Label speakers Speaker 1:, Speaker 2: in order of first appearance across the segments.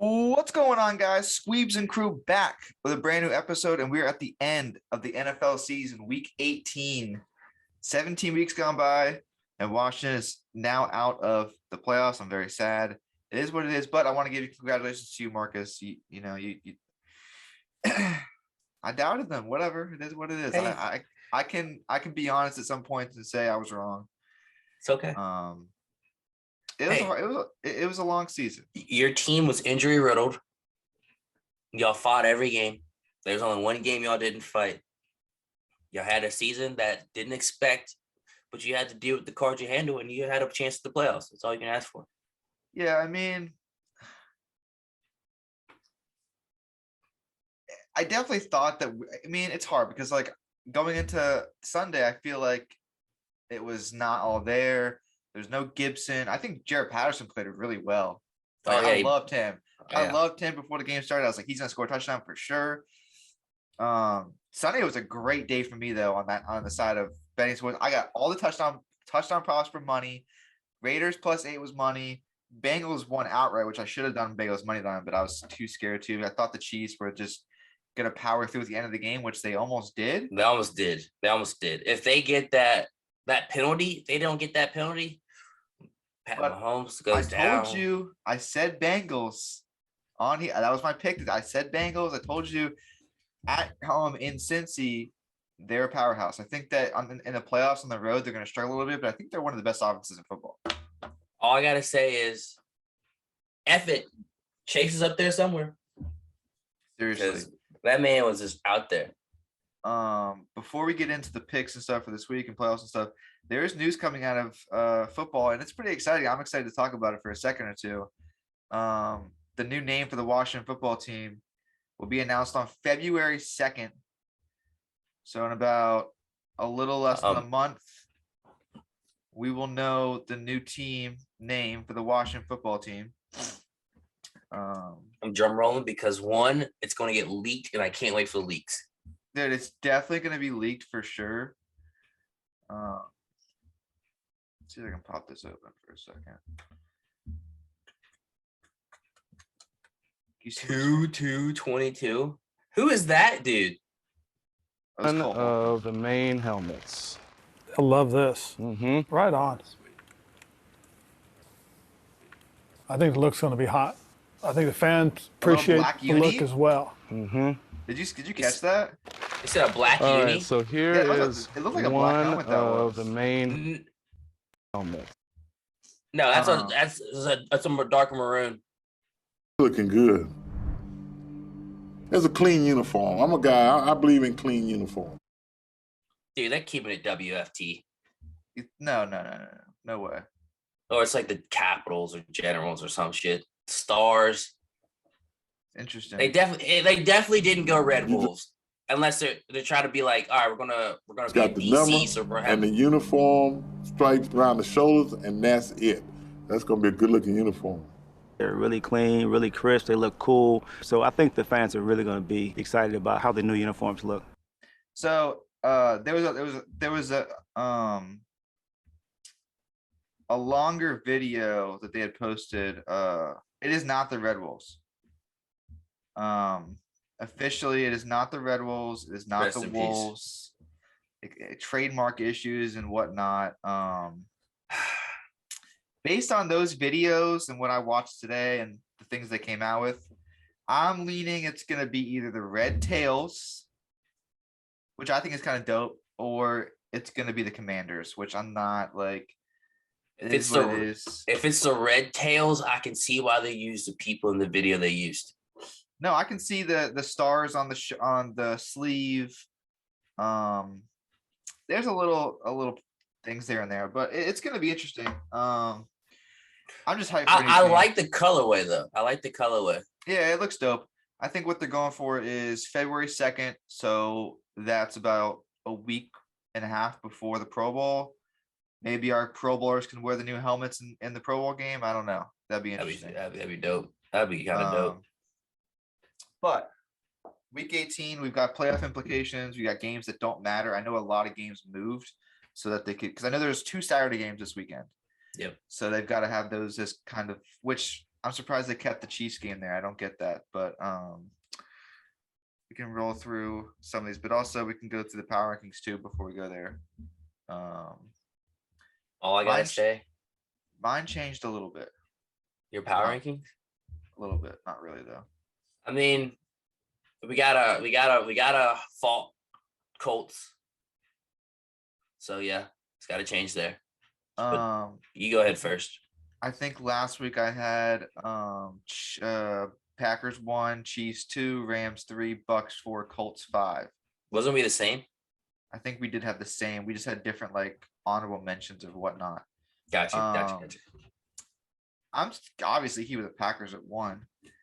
Speaker 1: What's going on, guys? Squeebs and crew back with a brand new episode, and we're at the end of the NFL season, week 18. 17 weeks gone by, and Washington is now out of the playoffs. I'm very sad. It is what it is, but I want to give you congratulations to you, Marcus. You I doubted them. Whatever. It is what it is.
Speaker 2: Hey.
Speaker 1: I can be honest at some points and say I was wrong.
Speaker 2: It's okay.
Speaker 1: It was a long season.
Speaker 2: Your team was injury riddled. Y'all fought every game. There's only one game y'all didn't fight. Y'all had a season that didn't expect, but you had to deal with the cards you handle, and you had a chance at the playoffs. That's all you can ask for.
Speaker 1: Yeah, I mean, I definitely thought that. It's hard because going into Sunday, I feel like it was not all there. There's no Gibson. I think Jared Patterson played really well. I loved him. I loved him before the game started. I was like, he's gonna score a touchdown for sure. Sunday was a great day for me though on the side of betting sports. I got all the touchdown props for money. Raiders +8 was money. Bengals won outright, which I should have done Bengals money line, but I was too scared to. I thought the Chiefs were just gonna power through at the end of the game, which they almost did.
Speaker 2: They almost did. If they get that penalty, if they don't get that penalty, Pat Mahomes goes down.
Speaker 1: I told you, I said Bengals on here. That was my pick. I said Bengals. I told you at home in Cincy, they're a powerhouse. I think that in the playoffs on the road, they're going to struggle a little bit, but I think they're one of the best offenses in football.
Speaker 2: All I got to say is, F it. Chase is up there somewhere.
Speaker 1: Seriously.
Speaker 2: That man was just out there.
Speaker 1: Before we get into the picks and stuff for this week and playoffs and stuff, there is news coming out of football, and it's pretty exciting. I'm excited to talk about it for a second or two. The new name for the Washington football team will be announced on February 2nd. So in about a little less than a month, we will know the new team name for the Washington football team.
Speaker 2: I'm drum rolling because one, it's going to get leaked, and I can't wait for the leaks.
Speaker 1: Dude, it's definitely going to be leaked for sure. Let's see if I can pop this open for a second.
Speaker 2: 2/2/22. Who is that dude?
Speaker 3: One of the main helmets.
Speaker 4: I love this.
Speaker 3: Mm-hmm.
Speaker 4: Right on. I think the look's going to be hot. I think the fans appreciate the look as well.
Speaker 3: Mm-hmm.
Speaker 1: Did you catch that?
Speaker 2: You said a black
Speaker 3: All
Speaker 2: uni?
Speaker 3: right, so here is
Speaker 1: it looked like a black
Speaker 3: one
Speaker 1: helmet
Speaker 3: of the main helmets.
Speaker 2: No, that's a darker maroon.
Speaker 5: Looking good. There's a clean uniform. I'm a guy, I believe in clean uniform.
Speaker 2: Dude, they're keeping it WFT.
Speaker 1: No way.
Speaker 2: Or it's like the Capitals or Generals or some shit. Stars.
Speaker 1: Interesting.
Speaker 2: They definitely didn't go Red Wolves. Unless they're trying to be like, all right, we're gonna
Speaker 5: got
Speaker 2: be
Speaker 5: the
Speaker 2: DC,
Speaker 5: number
Speaker 2: so we're
Speaker 5: and the uniform stripes around the shoulders, and that's it. That's gonna be a good looking uniform.
Speaker 6: They're really clean, really crisp. They look cool. So I think the fans are really going to be excited about how the new uniforms look.
Speaker 1: So there was a longer video that they had posted. It is not the Red Wolves. Officially, it is not the Red Wolves. It is not the Wolves. Trademark issues and whatnot. Based on those videos and what I watched today and the things they came out with, I'm leaning it's going to be either the Red Tails, which I think is kind of dope, or it's going to be the Commanders, which I'm not like.
Speaker 2: If it's the Red Tails, I can see why they used the people in the video they used.
Speaker 1: No, I can see the stars on the sleeve. There's a little things there and there, but it's going to be interesting. I'm just hyped.
Speaker 2: I like the colorway though. I like the colorway.
Speaker 1: Yeah, it looks dope. I think what they're going for is February 2nd, so that's about a week and a half before the Pro Bowl. Maybe our Pro Bowlers can wear the new helmets in the Pro Bowl game. I don't know. That'd be interesting.
Speaker 2: That'd be dope. That'd be kind of dope.
Speaker 1: But week 18, we've got playoff implications. We got games that don't matter. I know a lot of games moved so that they could, because I know there's 2 Saturday games this weekend.
Speaker 2: Yep.
Speaker 1: So they've got to have those as kind of, which I'm surprised they kept the Chiefs game there. I don't get that, but we can roll through some of these, but also we can go through the power rankings too before we go there.
Speaker 2: All I gotta say,
Speaker 1: mine changed a little bit.
Speaker 2: Your power rankings?
Speaker 1: A little bit, not really though.
Speaker 2: I mean, we gotta fault Colts. So yeah, it's got to change there. But you go ahead first.
Speaker 1: I think last week I had Packers 1, Chiefs 2, Rams 3, Bucks 4, Colts 5.
Speaker 2: Wasn't we the same?
Speaker 1: I think we did have the same. We just had different like honorable mentions of whatnot.
Speaker 2: Gotcha.
Speaker 1: I'm obviously he was the Packers at 1.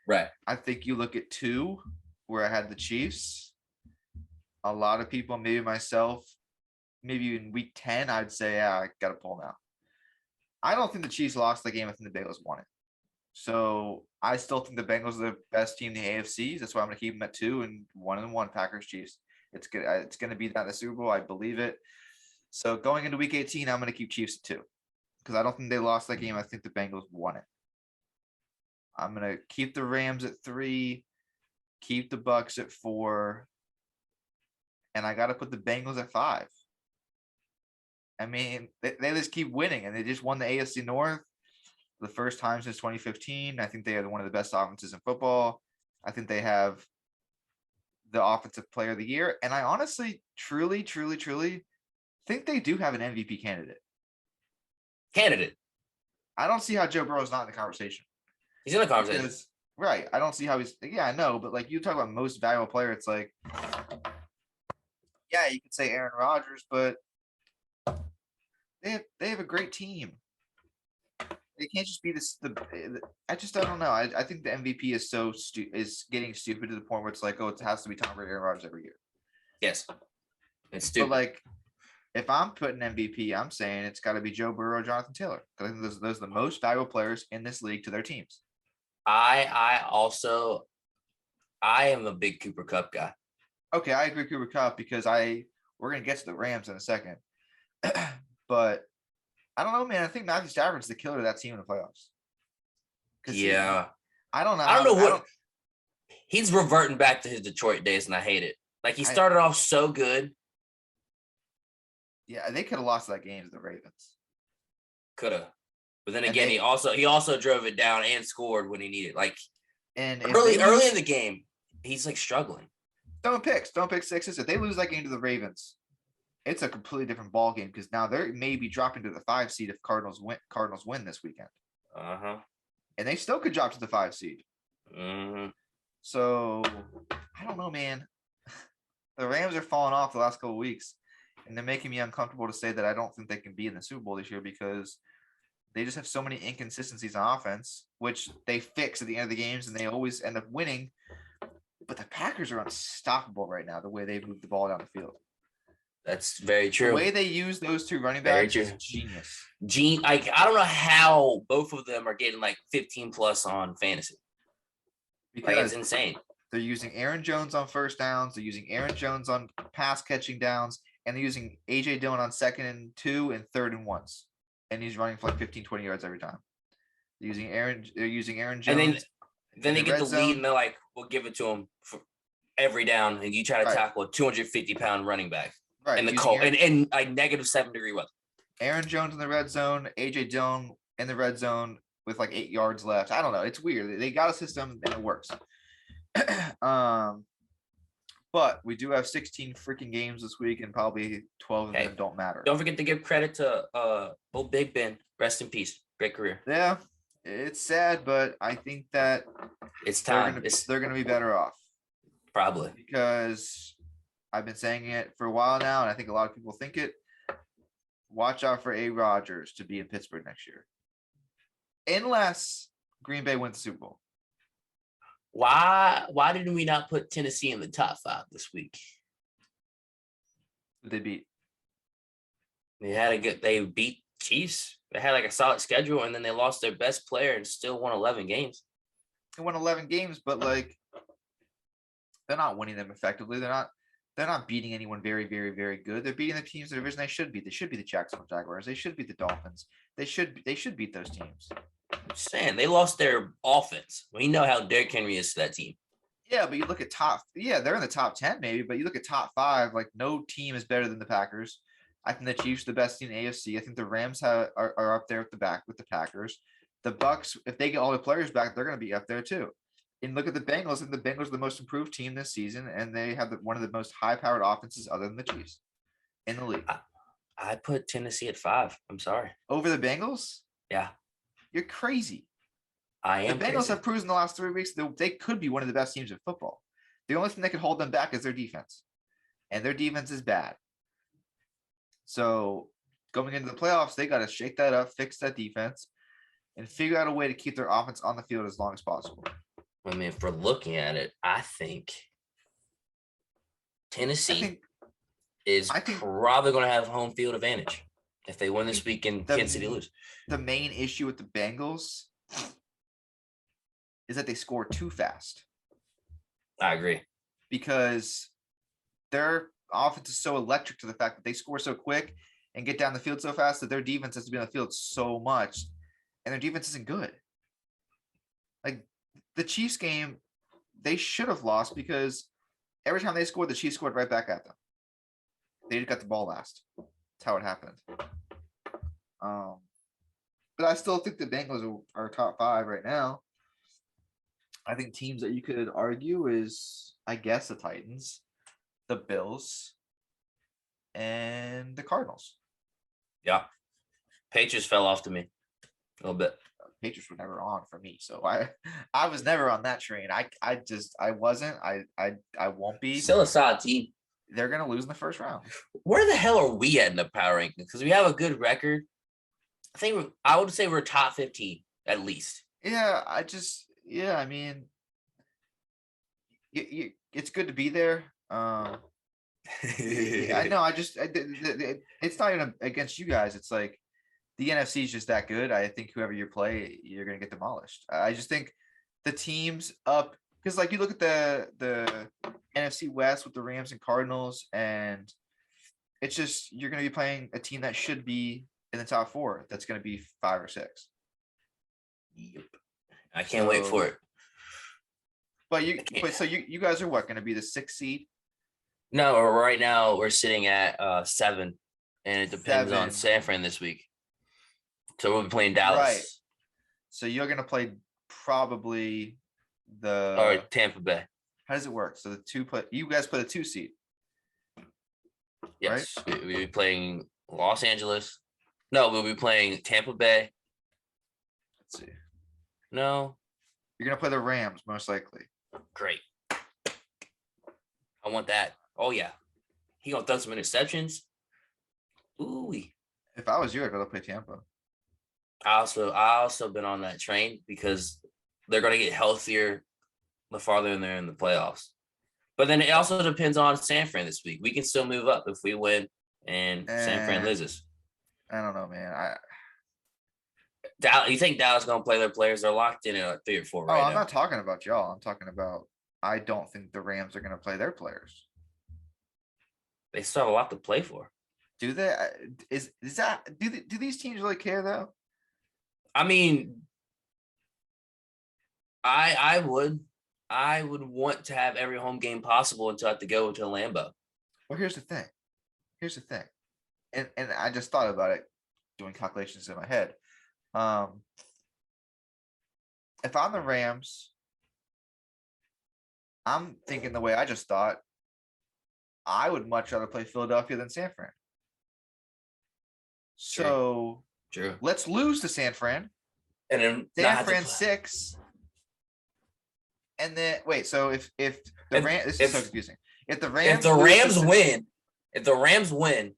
Speaker 2: Right.
Speaker 1: I think you look at 2 where I had the Chiefs. A lot of people, maybe myself, maybe in week 10, I'd say, yeah, I got to pull them out. I don't think the Chiefs lost the game. I think the Bengals won it. So I still think the Bengals are the best team in the AFC. That's why I'm going to keep them at 2 and 1-1 Packers Chiefs. It's good. It's going to be that in the Super Bowl. I believe it. So going into week 18, I'm going to keep Chiefs at 2 because I don't think they lost that game. I think the Bengals won it. I'm going to keep the Rams at 3, keep the Bucks at 4, and I got to put the Bengals at 5. I mean, they just keep winning, and they just won the AFC North the first time since 2015. I think they are one of the best offenses in football. I think they have the offensive player of the year. And I honestly, truly think they do have an MVP candidate. I don't see how Joe Burrow is not in the conversation.
Speaker 2: He's in the conversation.
Speaker 1: Right. I don't see how he's – yeah, I know. But, like, you talk about most valuable player, it's like, yeah, you could say Aaron Rodgers, but they have a great team. They can't just be this. I don't know. I think the MVP is getting stupid to the point where it's like, oh, it has to be Tom Brady, Aaron Rodgers every year.
Speaker 2: Yes, it's stupid.
Speaker 1: But like, if I'm putting MVP, I'm saying it's got to be Joe Burrow, or Jonathan Taylor, because I think those are the most valuable players in this league to their teams.
Speaker 2: I am a big Cooper Kupp guy.
Speaker 1: Okay, I agree, Cooper Kupp, because we're gonna get to the Rams in a second, but. I don't know, man. I think Matthew Stafford's the killer of that team in the playoffs.
Speaker 2: Yeah.
Speaker 1: I don't know.
Speaker 2: I don't know he's reverting back to his Detroit days, and I hate it. Like, he started off so good.
Speaker 1: Yeah, they could have lost that game to the Ravens.
Speaker 2: Could have. But then again, he also drove it down and scored when he needed. Like,
Speaker 1: and
Speaker 2: early in the game, he's like struggling.
Speaker 1: Don't pick sixes. If they lose that game to the Ravens, it's a completely different ball game because now they may be dropping to the 5 seed if Cardinals win this weekend. And they still could drop to the 5 seed. So I don't know, man. The Rams are falling off the last couple of weeks, and they're making me uncomfortable to say that I don't think they can be in the Super Bowl this year because they just have so many inconsistencies on offense, which they fix at the end of the games, and they always end up winning. But the Packers are unstoppable right now, the way they move the ball down the field.
Speaker 2: That's very true.
Speaker 1: The way they use those 2 running backs is genius.
Speaker 2: I don't know how both of them are getting like 15 plus on fantasy. Because it's insane.
Speaker 1: They're using Aaron Jones on first downs. They're using Aaron Jones on pass catching downs. And they're using A.J. Dillon on 2nd and 2 and 3rd and 1s. And he's running for like 15, 20 yards every time. They're using Aaron Jones.
Speaker 2: And then they get the lead and they're like, we'll give it to him for every down. And you try to tackle a 250-pound running back.
Speaker 1: Right.
Speaker 2: In the cold and like -7-degree weather.
Speaker 1: Aaron Jones in the red zone, A.J. Dillon in the red zone with like 8 yards left. I don't know. It's weird. They got a system and it works. But we do have 16 freaking games this week, and probably 12 of them don't matter.
Speaker 2: Don't forget to give credit to old Big Ben. Rest in peace. Great career.
Speaker 1: Yeah, it's sad, but I think that
Speaker 2: it's time.
Speaker 1: They're gonna be better off.
Speaker 2: Probably.
Speaker 1: Because I've been saying it for a while now, and I think a lot of people think it. Watch out for A. Rodgers to be in Pittsburgh next year. Unless Green Bay wins the Super Bowl.
Speaker 2: Why didn't we not put Tennessee in the top 5 this week?
Speaker 1: They beat.
Speaker 2: They beat Chiefs. They had like a solid schedule, and then they lost their best player and still won 11 games.
Speaker 1: They won 11 games, but like they're not winning them effectively. They're not beating anyone very, very, very good. They're beating the teams in the division they should beat. They should be the Jags Jaguars. They should beat the Dolphins. They should beat those teams.
Speaker 2: I'm saying they lost their offense. We know how Derrick Henry is to that team.
Speaker 1: Yeah, but you look at they're in the top 10 maybe, but you look at top 5, like no team is better than the Packers. I think the Chiefs are the best team in the AFC. I think the Rams are up there with the Packers. The Bucks, if they get all the players back, they're going to be up there too. And look at the Bengals, and the Bengals are the most improved team this season, and they have one of the most high-powered offenses other than the Chiefs in the league.
Speaker 2: I put Tennessee at 5. I'm sorry.
Speaker 1: Over the Bengals?
Speaker 2: Yeah.
Speaker 1: You're crazy.
Speaker 2: I am.
Speaker 1: The Bengals have proven in the last 3 weeks that they could be one of the best teams in football. The only thing that could hold them back is their defense, and their defense is bad. So going into the playoffs, they got to shake that up, fix that defense, and figure out a way to keep their offense on the field as long as possible.
Speaker 2: I mean, if we're looking at it, I think Tennessee is probably going to have home field advantage if they win this week and Kansas City lose.
Speaker 1: The main issue with the Bengals is that they score too fast.
Speaker 2: I agree.
Speaker 1: Because their offense is so electric to the fact that they score so quick and get down the field so fast that their defense has to be on the field so much, and their defense isn't good. Like the Chiefs game, they should have lost because every time they scored, the Chiefs scored right back at them. They just got the ball last. That's how it happened. But I still think the Bengals are top 5 right now. I think teams that you could argue is, I guess, the Titans, the Bills, and the Cardinals.
Speaker 2: Yeah. Patriots fell off to me a little bit.
Speaker 1: Patriots were never on for me, so I was never on that train. I wasn't. I won't be.
Speaker 2: Still a solid team.
Speaker 1: They're gonna lose in the first round.
Speaker 2: Where the hell are we at in the power rankings? Because we have a good record. I would say we're top 15 at least.
Speaker 1: Yeah, I mean, it's good to be there. I know. It's not even against you guys. It's like the NFC is just that good. I think whoever you play, you're gonna get demolished. I just think the teams up, because like you look at the NFC West with the Rams and Cardinals, and it's just you're gonna be playing a team that should be in the top 4. That's gonna be 5 or 6.
Speaker 2: Yep. I can't wait for it.
Speaker 1: But you guys are what, going to be the 6th seed?
Speaker 2: No, right now we're sitting at 7, and it depends on San Fran this week. So we'll be playing Dallas. Right.
Speaker 1: So you're going to play probably
Speaker 2: or Tampa Bay.
Speaker 1: How does it work? So you guys play the 2 seed.
Speaker 2: Yes, right? We'll be playing Los Angeles. No, we'll be playing Tampa Bay.
Speaker 1: Let's see.
Speaker 2: No.
Speaker 1: You're going to play the Rams, most likely.
Speaker 2: Great. I want that. Oh, yeah. He going to throw some interceptions. Ooh.
Speaker 1: If I was you, I'd rather play Tampa.
Speaker 2: I also been on that train because they're going to get healthier the farther they're in the playoffs. But then it also depends on San Fran this week. We can still move up if we win and San Fran loses.
Speaker 1: I don't know, man.
Speaker 2: You think Dallas going to play their players? They're locked in at 3 or 4 right now.
Speaker 1: I'm not talking about y'all. I'm talking about I don't think the Rams are going to play their players.
Speaker 2: They still have a lot to play for.
Speaker 1: Do they? Do these teams really care though?
Speaker 2: I mean, I would want to have every home game possible until I have to go to Lambeau.
Speaker 1: Well, here's the thing. And I just thought about it, doing calculations in my head. If I'm the Rams, I'm thinking the way I just thought. I would much rather play Philadelphia than San Fran. So
Speaker 2: True.
Speaker 1: Let's lose to San Fran.
Speaker 2: And then
Speaker 1: San Fran 6. And then wait, so if the Rams, this is so confusing. If the Rams win,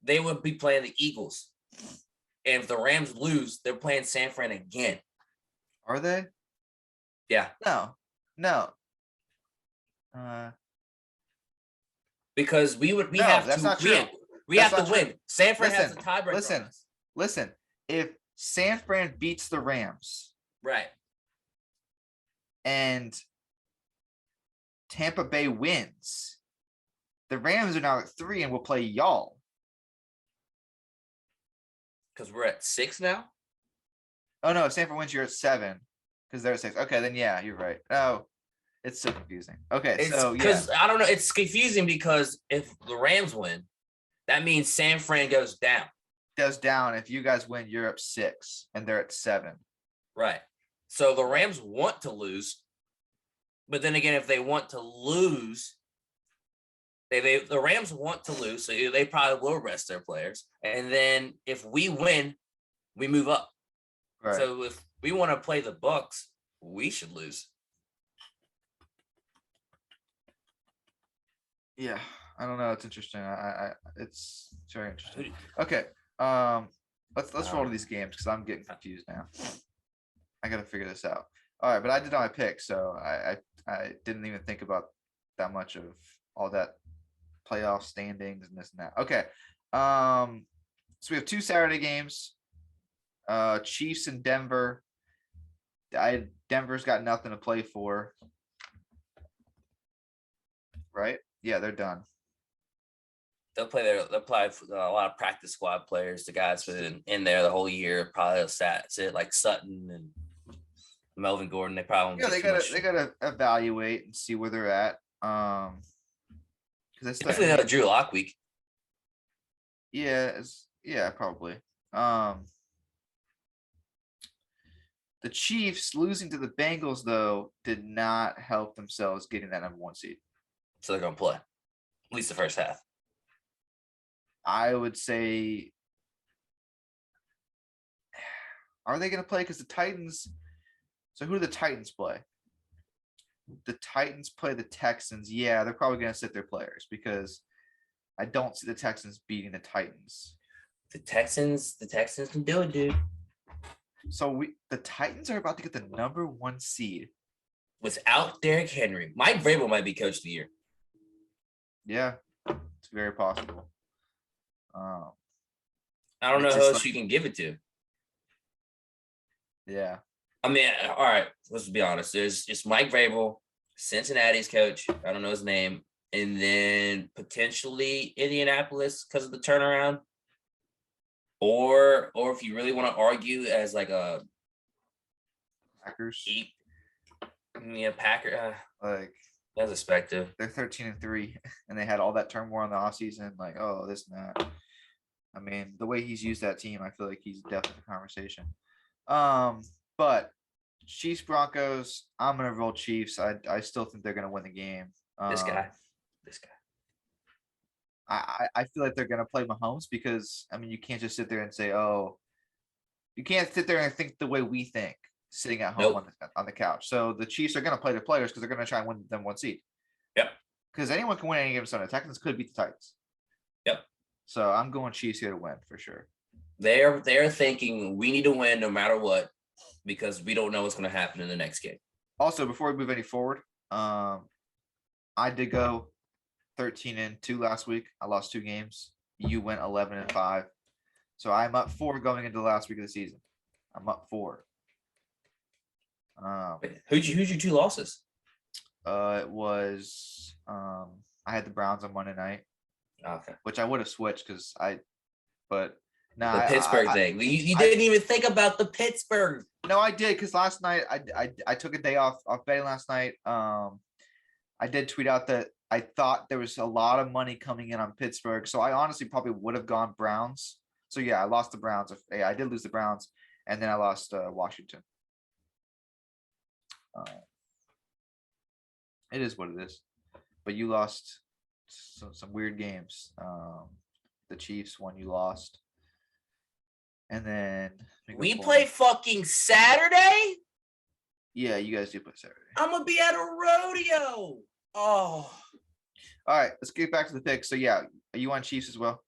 Speaker 2: they would be playing the Eagles. And if the Rams lose, they're playing San Fran again.
Speaker 1: Are they?
Speaker 2: Yeah.
Speaker 1: No.
Speaker 2: Because we have to win. San Fran has a tiebreaker.
Speaker 1: Listen. If San Fran beats the Rams,
Speaker 2: right,
Speaker 1: and Tampa Bay wins, the Rams are now at 3 and will play y'all.
Speaker 2: Because we're at 6 now?
Speaker 1: Oh no, if San Fran wins, you're at 7 because they're at 6. Okay, then yeah, you're right. Oh, it's so confusing. Okay, so yeah,
Speaker 2: because I don't know. It's confusing because if the Rams win, that means San Fran goes down.
Speaker 1: Goes down. If you guys win, you're up 6, and they're at 7.
Speaker 2: Right. So the Rams want to lose, but then again, if they want to lose, the Rams want to lose, so they probably will rest their players. And then if we win, we move up.
Speaker 1: Right.
Speaker 2: So if we want to play the Bucs, we should lose.
Speaker 1: Yeah, I don't know. It's interesting. It's very interesting. Okay. Let's roll to these games because I'm getting confused now. I gotta figure this out. All right, but I did all my picks, so I didn't even think about that much of all that playoff standings and this and that. Okay. So we have 2 Saturday games. Chiefs and Denver. Denver's got nothing to play for. Right? Yeah, they're done.
Speaker 2: They'll play a lot of practice squad players, the guys been in there the whole year, probably sit like Sutton and Melvin Gordon. They probably
Speaker 1: they gotta evaluate and see where they're at. Because
Speaker 2: definitely another Drew Lock week.
Speaker 1: Yeah, probably. The Chiefs losing to the Bengals though did not help themselves getting that number 1 seed.
Speaker 2: So they're gonna play at least the first half.
Speaker 1: I would say, are they going to play? Because the Titans. So who do the Titans play? The Titans play the Texans. Yeah, they're probably going to sit their players because I don't see the Texans beating the Titans.
Speaker 2: The Texans can do it, dude.
Speaker 1: So the Titans are about to get the number 1 seed
Speaker 2: without Derrick Henry. Mike Vrabel might be coach of the year.
Speaker 1: Yeah, it's very possible.
Speaker 2: I don't know who else you can give it to.
Speaker 1: Yeah.
Speaker 2: I mean, all right, let's be honest. There's just Mike Vrabel, Cincinnati's coach. I don't know his name. And then potentially Indianapolis because of the turnaround. Or if you really want to argue as like a
Speaker 1: Packers.
Speaker 2: Packer.
Speaker 1: Like
Speaker 2: that's expected.
Speaker 1: They're 13-3, and they had all that turmoil in the offseason. Like, oh, this and that. I mean, the way he's used that team, I feel like he's definitely the conversation. But Chiefs Broncos, I'm gonna roll Chiefs. I still think they're gonna win the game.
Speaker 2: This guy.
Speaker 1: I feel like they're gonna play Mahomes because I mean you can't just sit there and say, oh, you can't sit there and think the way we think sitting at home on the couch. So the Chiefs are gonna play their players because they're gonna try and win them 1 seed.
Speaker 2: Yep.
Speaker 1: Because anyone can win any given Sunday. Texans could beat the Titans.
Speaker 2: Yep.
Speaker 1: So I'm going Chiefs here to win for sure.
Speaker 2: They're thinking we need to win no matter what because we don't know what's going to happen in the next game.
Speaker 1: Also, before we move any forward, I did go 13-2 last week. I lost 2 games. You went 11-5. So I'm up 4 going into the last week of the season. I'm up 4.
Speaker 2: Who'd your 2 losses?
Speaker 1: It was I had the Browns on Monday night.
Speaker 2: Okay.
Speaker 1: Which I would have switched the
Speaker 2: Pittsburgh thing. You didn't even think about the Pittsburgh.
Speaker 1: No, I did because last night I took a day off betting last night. I did tweet out that I thought there was a lot of money coming in on Pittsburgh, so I honestly probably would have gone Browns. So yeah, I lost the Browns. I did lose the Browns, and then I lost Washington. It is what it is. But you lost some weird games. The Chiefs one you lost. And then
Speaker 2: we play fucking Saturday?
Speaker 1: Yeah, you guys do play Saturday.
Speaker 2: I'm gonna be at a rodeo. Oh.
Speaker 1: All right, let's get back to the picks. So yeah, are you on Chiefs as well?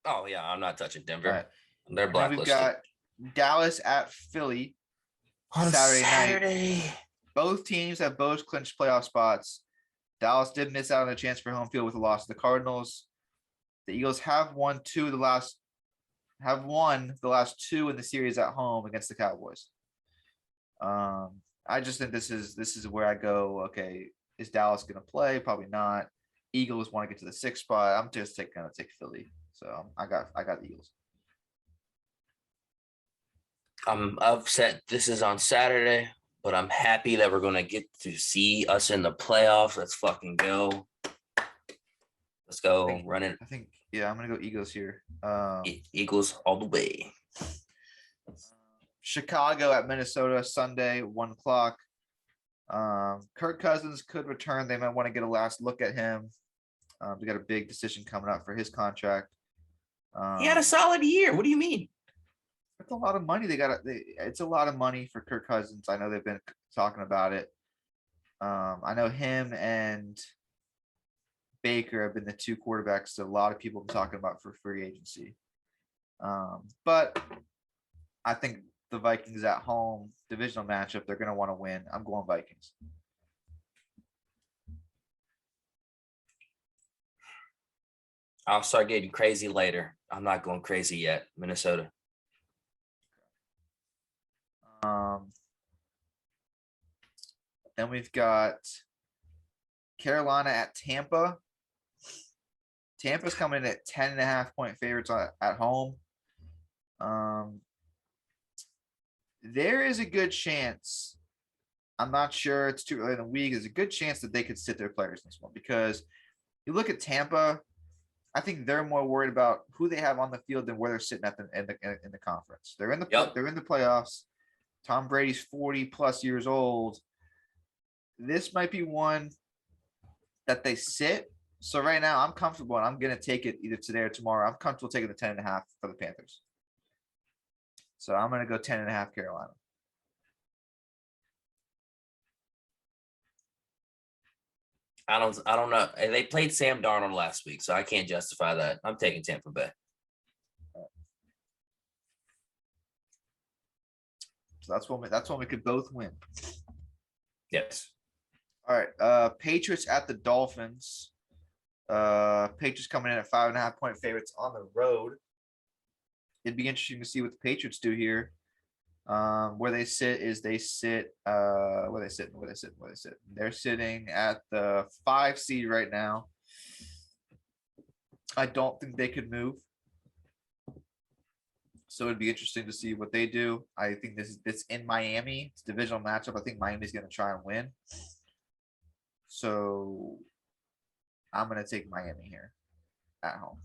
Speaker 2: Oh yeah, I'm not touching Denver.
Speaker 1: Right.
Speaker 2: They're blacklisted.
Speaker 1: We've got Dallas at Philly
Speaker 2: on Saturday
Speaker 1: night. Both teams have both clinched playoff spots. Dallas did miss out on a chance for home field with the loss to the Cardinals. The Eagles have won the last 2 in the series at home against the Cowboys. I just think this is where I go. Okay, is Dallas going to play? Probably not. Eagles want to get to the 6th spot. I'm just going to take Philly. So I got the Eagles.
Speaker 2: I'm upset this is on Saturday, but I'm happy that we're going to get to see us in the playoffs. Let's fucking go. Let's go. Run it.
Speaker 1: I think, yeah, I'm going to go Eagles here.
Speaker 2: Eagles all the way.
Speaker 1: Chicago at Minnesota Sunday, 1 o'clock. Kirk Cousins could return. They might want to get a last look at him. They got a big decision coming up for his contract.
Speaker 2: He had a solid year. What do you mean?
Speaker 1: It's a lot of money. It's a lot of money for Kirk Cousins. I know they've been talking about it. I know him and Baker have been the two quarterbacks that a lot of people have been talking about for free agency. But I think the Vikings at home, divisional matchup, they're going to want to win. I'm going Vikings.
Speaker 2: I'll start getting crazy later. I'm not going crazy yet. Minnesota.
Speaker 1: Then we've got Carolina at Tampa. Tampa's coming in at 10.5-point favorites at home. There is a good chance. I'm not sure it's too early in the week. There's a good chance that they could sit their players in this one because you look at Tampa. I think they're more worried about who they have on the field than where they're sitting at in the conference. They're in the playoffs. Tom Brady's 40+ years old. This might be one that they sit. So right now I'm comfortable and I'm going to take it either today or tomorrow. I'm comfortable taking the 10.5 for the Panthers. So I'm going to go 10.5 Carolina.
Speaker 2: I don't know. They played Sam Darnold last week, so I can't justify that. I'm taking Tampa Bay.
Speaker 1: So that's when we could both win.
Speaker 2: Yes.
Speaker 1: All right. Patriots at the Dolphins. Patriots coming in at 5.5-point favorites on the road. It'd be interesting to see what the Patriots do here. Where they sit. They're sitting at the 5 seed right now. I don't think they could move. So it'd be interesting to see what they do. I think it's in Miami. It's a divisional matchup. I think Miami's going to try and win. So I'm going to take Miami here at home.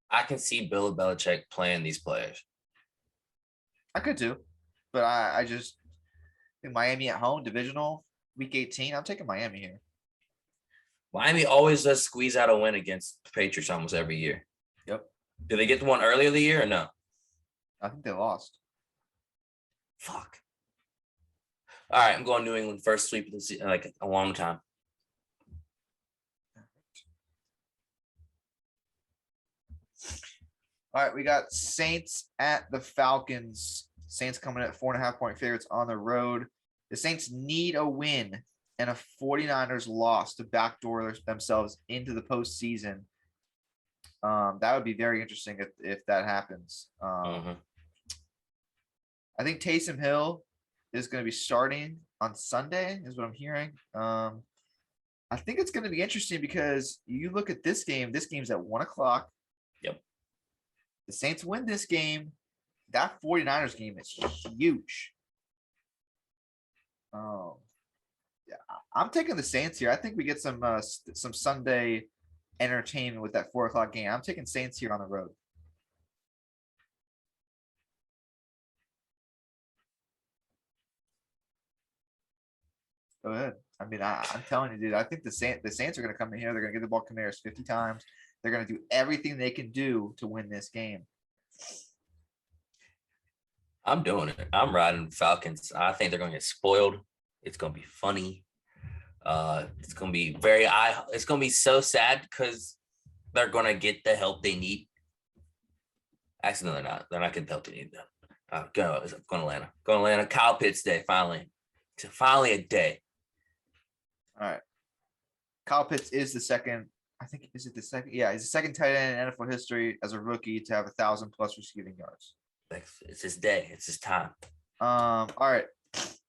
Speaker 2: I can see Bill Belichick playing these players.
Speaker 1: I could too, but I just think Miami at home, divisional, week 18. I'm taking Miami here.
Speaker 2: Miami always does squeeze out a win against the Patriots almost every year.
Speaker 1: Yep.
Speaker 2: Did they get the one earlier the year or no?
Speaker 1: I think they lost.
Speaker 2: Fuck. All right, I'm going New England first sweep of the season, like a long time.
Speaker 1: All right, we got Saints at the Falcons. Saints coming at 4.5-point favorites on the road. The Saints need a win and a 49ers loss to backdoor themselves into the postseason. That would be very interesting if that happens. I think Taysom Hill is going to be starting on Sunday, is what I'm hearing. I think it's going to be interesting because you look at this game. This game's at 1 o'clock.
Speaker 2: Yep.
Speaker 1: The Saints win this game. That 49ers game is huge. Yeah, I'm taking the Saints here. I think we get some Sunday entertainment with that 4 o'clock game. I'm taking Saints here on the road. Go ahead. I mean, I'm telling you, dude. I think the Saints are going to come in here. They're going to get the ball Kamara's 50 times. They're going to do everything they can do to win this game.
Speaker 2: I'm doing it. I'm riding Falcons. I think they're going to get spoiled. It's going to be funny. It's going to be it's going to be so sad because they're going to get the help they need. Actually, no, they're not. They're not getting the help they need. Go Atlanta. Go Atlanta. Kyle Pitts Day, finally. It's finally a day.
Speaker 1: All right. Kyle Pitts is the second. I think, is it the second? Yeah, he's the second tight end in NFL history as a rookie to have 1,000+ receiving yards.
Speaker 2: It's his day. It's his time.
Speaker 1: All right.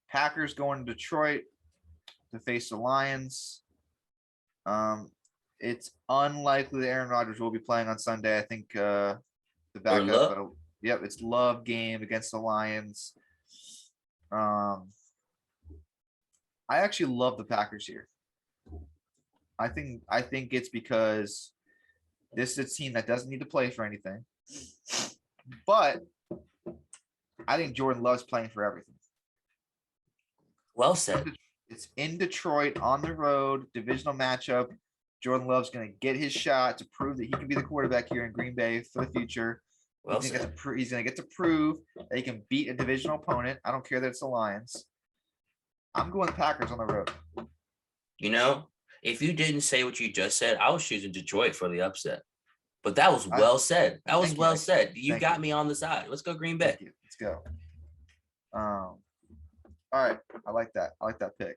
Speaker 1: Packers going to Detroit to face the Lions. It's unlikely that Aaron Rodgers will be playing on Sunday. I think the backup. Yep, it's Love game against the Lions. I actually love the Packers here. I think it's because this is a team that doesn't need to play for anything. But I think Jordan Love's playing for everything.
Speaker 2: Well said.
Speaker 1: It's in Detroit on the road, divisional matchup. Jordan Love's going to get his shot to prove that he can be the quarterback here in Green Bay for the future.
Speaker 2: Well
Speaker 1: he's
Speaker 2: said.
Speaker 1: going to get to prove that he can beat a divisional opponent. I don't care that it's the Lions. I'm going Packers on the road.
Speaker 2: You know, if you didn't say what you just said, I was choosing Detroit for the upset. But that was well said. That was well said. You got me on the side. Let's go Green Bay.
Speaker 1: Let's go. All right. I like that. I like that pick.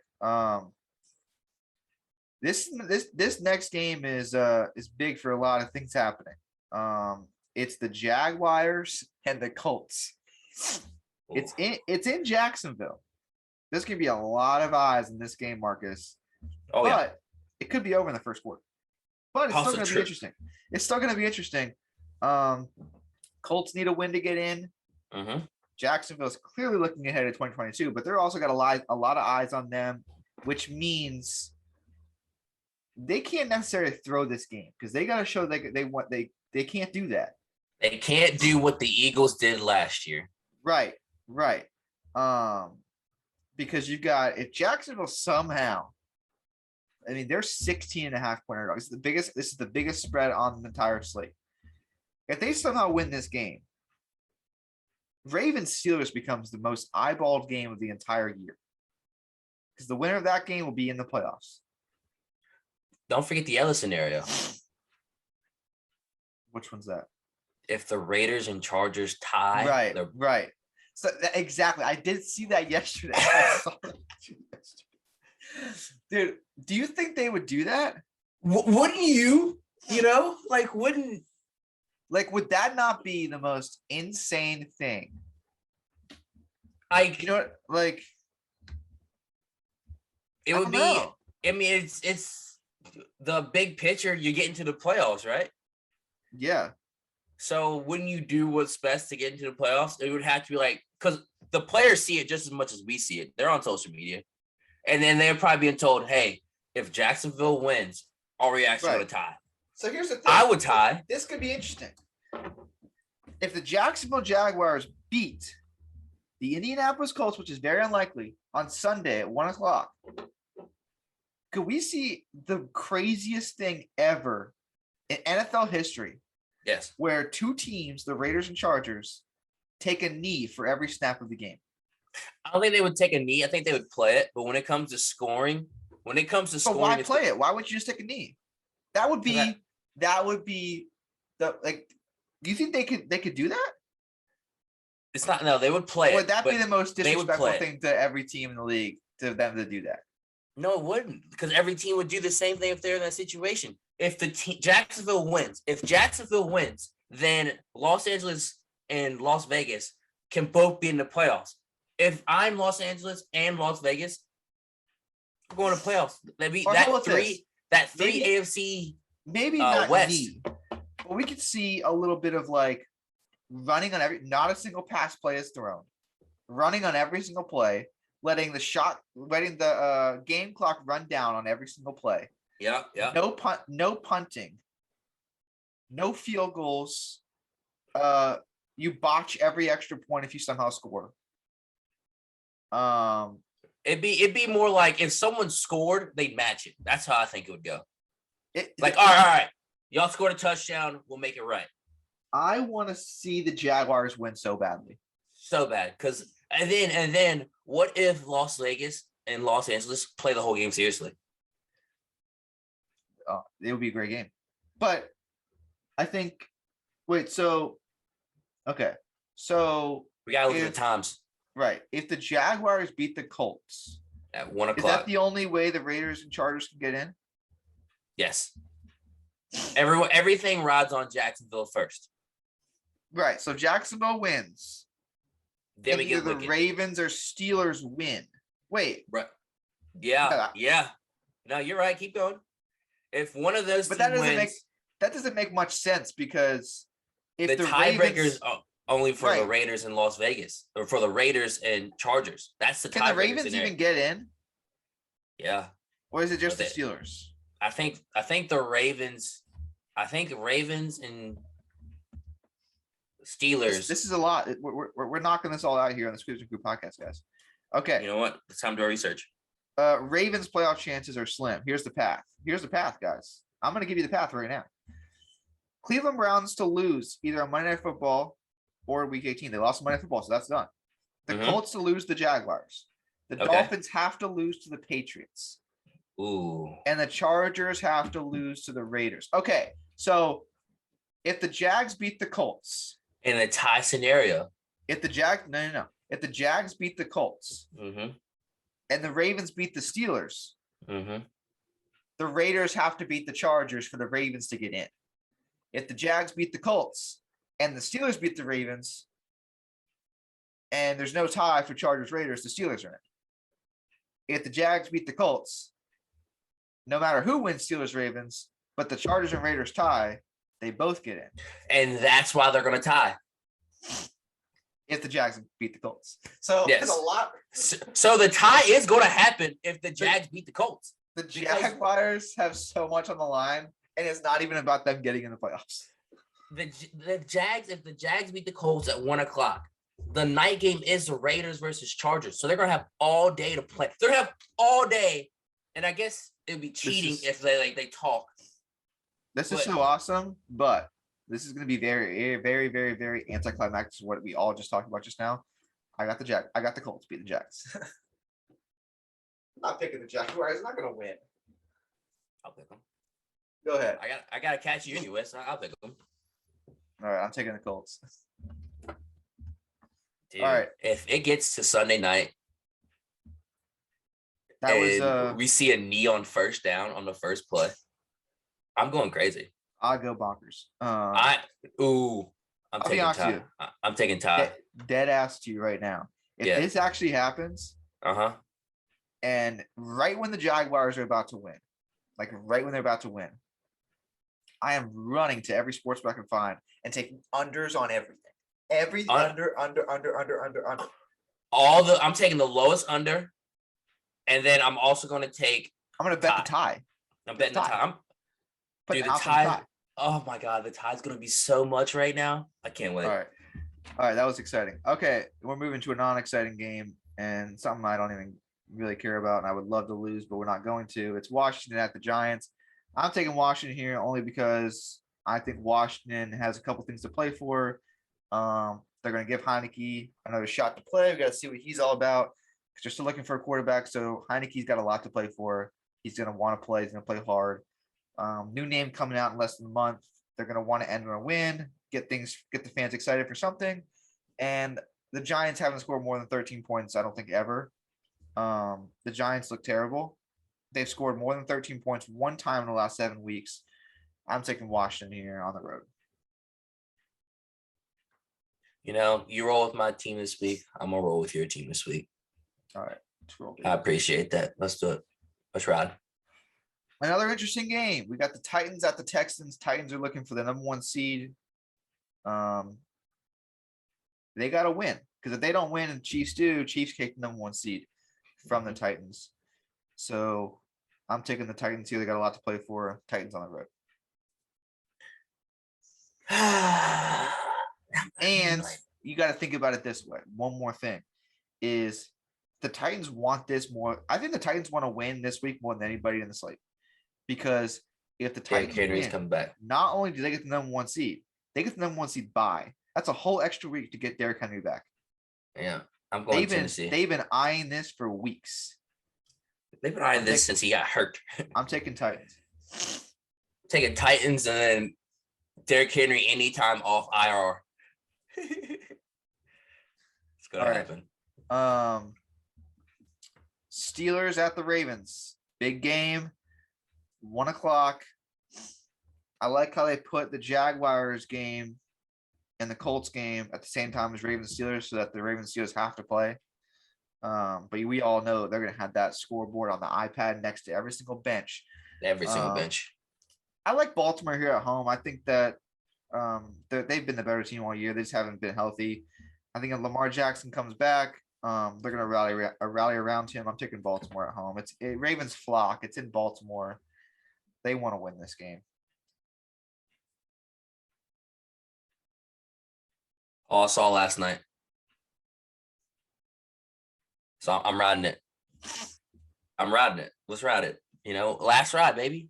Speaker 1: This next game is big for a lot of things happening. It's the Jaguars and the Colts. It's in Jacksonville. There's gonna be a lot of eyes in this game, Marcus.
Speaker 2: Oh,
Speaker 1: but it could be over in the first quarter. But it's still
Speaker 2: Also
Speaker 1: gonna
Speaker 2: true.
Speaker 1: be interesting. It's still gonna be interesting. Colts need a win to get in.
Speaker 2: Mm-hmm.
Speaker 1: Jacksonville's clearly looking ahead of 2022, but they're also got a lot of eyes on them, which means they can't necessarily throw this game because they got to show they can't do that.
Speaker 2: They can't do what the Eagles did last year.
Speaker 1: Right. Because you've got, if Jacksonville somehow, I mean, they're 16.5 point underdogs. This is the biggest spread on the entire slate. If they somehow win this game, Ravens Steelers becomes the most eyeballed game of the entire year. Because the winner of that game will be in the playoffs.
Speaker 2: Don't forget the other scenario.
Speaker 1: Which one's that?
Speaker 2: If the Raiders and Chargers tie.
Speaker 1: Right. So exactly. I did see that yesterday. I saw that yesterday. Dude, do you think they would do that?
Speaker 2: Wouldn't you? You know, like, wouldn't.
Speaker 1: Like, would that not be the most insane thing?
Speaker 2: Like,
Speaker 1: you know what? Like,
Speaker 2: it would be. Know. I mean, it's the big picture. You get into the playoffs, right?
Speaker 1: Yeah.
Speaker 2: So wouldn't you do what's best to get into the playoffs? It would have to be like, because the players see it just as much as we see it. They're on social media, and then they're probably being told, "Hey, if Jacksonville wins, our reaction would tie."
Speaker 1: So here's the thing.
Speaker 2: I would tie.
Speaker 1: This could be interesting. If the Jacksonville Jaguars beat the Indianapolis Colts, which is very unlikely, on Sunday at 1:00, could we see the craziest thing ever in NFL history?
Speaker 2: Yes.
Speaker 1: Where two teams, the Raiders and Chargers, take a knee for every snap of the game.
Speaker 2: I don't think they would take a knee. I think they would play it. But when it comes to scoring,
Speaker 1: but why play it? Why would you just take a knee? That would be the like. Do you think they could do that?
Speaker 2: It's not. No, they would play.
Speaker 1: Would that be the most disrespectful thing to every team in the league to them to do that?
Speaker 2: No, it wouldn't, because every team would do the same thing if they're in that situation. If the Jacksonville wins, then Los Angeles and Las Vegas can both be in the playoffs. If I'm Los Angeles and Las Vegas, we're going to playoffs. That'd be three AFC.
Speaker 1: Maybe not
Speaker 2: West.
Speaker 1: Knee, but we could see a little bit of like running on not a single pass play is thrown, running on every single play, letting the game clock run down on every single play.
Speaker 2: Yeah.
Speaker 1: No punting, no field goals. You botch every extra point if you somehow score.
Speaker 2: It'd be more like if someone scored, they'd match it. That's how I think it would go. All right, y'all scored a touchdown, we'll make it right.
Speaker 1: I want to see the Jaguars win so badly.
Speaker 2: So bad, because and then what if Las Vegas and Los Angeles play the whole game seriously?
Speaker 1: It would be a great game. But I think so we
Speaker 2: gotta look at the times.
Speaker 1: Right. If the Jaguars beat the Colts
Speaker 2: at 1:00,
Speaker 1: is that the only way the Raiders and Chargers can get in?
Speaker 2: Yes. Everything rides on Jacksonville first.
Speaker 1: Right. So Jacksonville wins.
Speaker 2: Then we get
Speaker 1: the Ravens or Steelers win. Wait.
Speaker 2: Right. Yeah. No, you're right. Keep going. If one of those
Speaker 1: but
Speaker 2: that
Speaker 1: doesn't make much sense because if
Speaker 2: the tiebreakers only for the
Speaker 1: Right.
Speaker 2: Raiders in Las Vegas, or for the Raiders and Chargers. That's the
Speaker 1: Can the
Speaker 2: tiebreakers
Speaker 1: Ravens
Speaker 2: in there.
Speaker 1: even get in,
Speaker 2: Yeah,
Speaker 1: or is it just
Speaker 2: But
Speaker 1: the Steelers?
Speaker 2: I think the Ravens. I think Ravens and Steelers.
Speaker 1: This is a lot. We're knocking this all out here on the Squeebs and Crew podcast, guys. Okay.
Speaker 2: You know what? It's time to research.
Speaker 1: Ravens playoff chances are slim. Here's the path. Guys. I'm going to give you the path right now. Cleveland Browns to lose either on Monday Night Football or Week 18. They lost Monday Night Football, so that's done. The Colts to lose the Jaguars. The Dolphins have to lose to the Patriots.
Speaker 2: Ooh.
Speaker 1: And the Chargers have to lose to the Raiders. Okay, so if the Jags beat the Colts.
Speaker 2: In a tie scenario.
Speaker 1: If the Jags beat the Colts. And the Ravens beat the Steelers. The Raiders have to beat the Chargers for the Ravens to get in. If the Jags beat the Colts and the Steelers beat the Ravens, and there's no tie for Chargers Raiders, the Steelers are in. If the Jags beat the Colts, no matter who wins Steelers Ravens, but the Chargers and Raiders tie, they both get in.
Speaker 2: And that's why they're going to tie.
Speaker 1: If the Jags beat the Colts. So
Speaker 2: yes.
Speaker 1: There's a lot.
Speaker 2: So the tie is going to happen if the Jags beat the Colts.
Speaker 1: The Jaguars have so much on the line, and it's not even about them getting in the playoffs.
Speaker 2: The Jags, if the Jags beat the Colts at 1:00, the night game is the Raiders versus Chargers. So they're going to have all day to play. They're going to have all day. And I guess it would be cheating if they talk.
Speaker 1: This is so awesome, but this is going to be very, very, very, very anticlimactic to what we all just talked about just now. I got the Colts beat the Jags. I'm not picking the Jaguars. I'm not going to win.
Speaker 2: I'll pick them.
Speaker 1: Go ahead.
Speaker 2: I got to catch you anyway, so I'll pick them.
Speaker 1: All right, I'm taking the Colts.
Speaker 2: Dude,
Speaker 1: all right.
Speaker 2: If it gets to Sunday night, we see a neon first down on the first play, I'm going crazy.
Speaker 1: I'll go bonkers.
Speaker 2: I'm taking Ty. I'm taking Ty.
Speaker 1: Dead ass to you right now. If this actually happens, and right when the Jaguars are about to win, I am running to every sportsbook I can find and taking unders on everything. Under.
Speaker 2: I'm taking the lowest under, and then I'm also going to take.
Speaker 1: I'm going to bet the tie.
Speaker 2: I'm betting the tie. Dude, the tie. Oh my God, the tie's going to be so much right now. I can't wait.
Speaker 1: All right, that was exciting. Okay, we're moving to a non-exciting game and something I don't even really care about, and I would love to lose, but we're not going to. It's Washington at the Giants. I'm taking Washington here only because I think Washington has a couple things to play for. They're going to give Heineke another shot to play. We got to see what he's all about because they're still looking for a quarterback. So Heineke's got a lot to play for. He's going to want to play. He's going to play hard. New name coming out in less than a month. They're going to want to end on a win, get the fans excited for something. And the Giants haven't scored more than 13 points, I don't think, ever. The Giants look terrible. They've scored more than 13 points one time in the last 7 weeks. I'm taking Washington here on the road.
Speaker 2: You know, you roll with my team this week. I'm going to roll with your team this week.
Speaker 1: All right. Let's roll.
Speaker 2: I appreciate that. Let's do it. Let's ride.
Speaker 1: Another interesting game. We got the Titans at the Texans. Titans are looking for the number 1 seed. They got to win because if they don't win and Chiefs do, Chiefs take the number 1 seed from the Titans. So I'm taking the Titans here. They got a lot to play for. Titans on the road. And you got to think about it this way. One more thing is the Titans want this more. I think the Titans want to win this week more than anybody in the slate because if the Titans win,
Speaker 2: come back,
Speaker 1: not only do they get the number 1 seed, they get the number 1 seed bye. That's a whole extra week to get Derrick Henry back.
Speaker 2: Yeah, I'm going Tennessee.
Speaker 1: They've been eyeing this for weeks.
Speaker 2: They've been eyeing this since he got hurt.
Speaker 1: I'm taking Titans.
Speaker 2: Taking Titans and then Derrick Henry anytime off IR. It's gonna happen.
Speaker 1: Steelers at the Ravens. Big game. 1:00. I like how they put the Jaguars game and the Colts game at the same time as Ravens Steelers so that the Ravens Steelers have to play. But we all know they're going to have that scoreboard on the iPad next to every single bench.
Speaker 2: Every single bench.
Speaker 1: I like Baltimore here at home. I think that They've been the better team all year. They just haven't been healthy. I think if Lamar Jackson comes back, they're gonna rally around him. I'm taking Baltimore at home. It's Ravens flock. It's in Baltimore. They want to win this game.
Speaker 2: All I saw last night. So I'm riding it. I'm riding it. Let's ride it. Last ride, baby.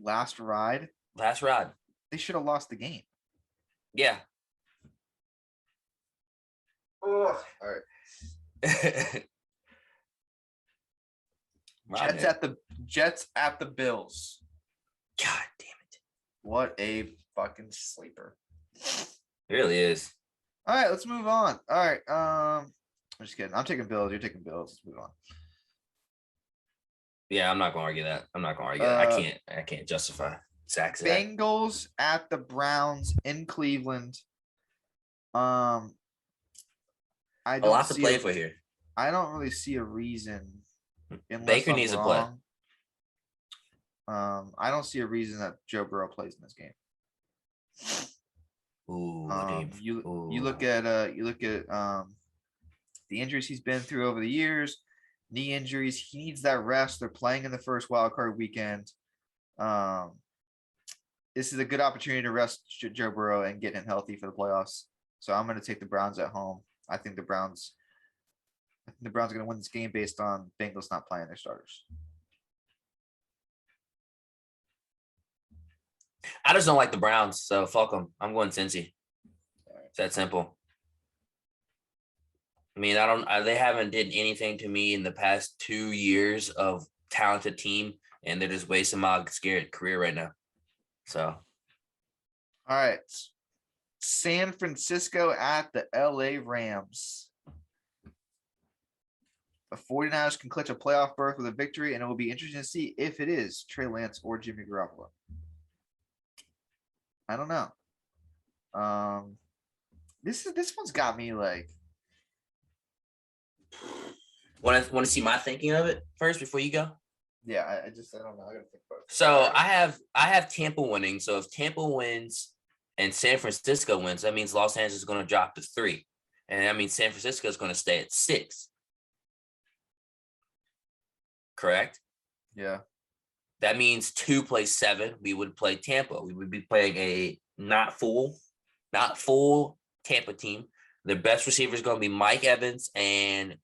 Speaker 1: Last ride.
Speaker 2: Last ride.
Speaker 1: They should have lost the game.
Speaker 2: Yeah.
Speaker 1: Oh, all right. Jets at the Bills.
Speaker 2: God damn it.
Speaker 1: What a fucking sleeper.
Speaker 2: It really is.
Speaker 1: All right, let's move on. All right. I'm just kidding. I'm taking Bills. You're taking Bills. Let's move on.
Speaker 2: Yeah, I'm not gonna argue that. I can't justify sacks.
Speaker 1: Bengals at the Browns in Cleveland. I don't
Speaker 2: a lot to play for here.
Speaker 1: I don't really see a reason.
Speaker 2: Baker needs to play.
Speaker 1: I don't see a reason that Joe Burrow plays in this game.
Speaker 2: Ooh,
Speaker 1: you look at the injuries he's been through over the years, knee injuries. He needs that rest. They're playing in the first wild card weekend. This is a good opportunity to rest Joe Burrow and get him healthy for the playoffs. So I'm going to take the Browns at home. I think the Browns are going to win this game based on Bengals not playing their starters.
Speaker 2: I just don't like the Browns, so fuck them. I'm going Cincy. It's that simple. I mean, they haven't did anything to me in the past 2 years of talented team, and they're just wasting my scared career right now. So.
Speaker 1: All right. San Francisco at the LA Rams. The 49ers can clinch a playoff berth with a victory, and it will be interesting to see if it is Trey Lance or Jimmy Garoppolo. I don't know. This one's got me like.
Speaker 2: Want to see my thinking of it first before you go?
Speaker 1: Yeah, I don't know. I gotta think about it.
Speaker 2: So I have Tampa winning. So if Tampa wins and San Francisco wins, that means Los Angeles is going to drop to 3, and that means San Francisco is going to stay at 6. Correct?
Speaker 1: Yeah.
Speaker 2: That means 2 plays 7. We would play Tampa. We would be playing a not full Tampa team. The best receiver is going to be Mike Evans and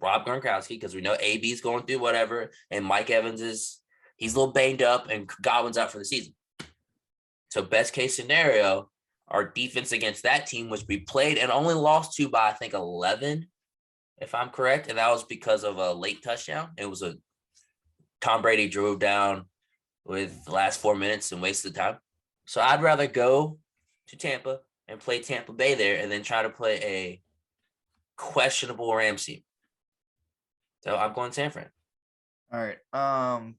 Speaker 2: Rob Gronkowski, because we know AB is going through whatever, and Mike Evans he's a little banged up, and Godwin's out for the season. So best case scenario, our defense against that team, which we played and only lost to by I think 11, if I'm correct, and that was because of a late touchdown. It was a Tom Brady drove down with the last 4 minutes and wasted time. So I'd rather go to Tampa and play Tampa Bay there and then try to play a questionable Rams team. So I'm going San Fran.
Speaker 1: All right. I'm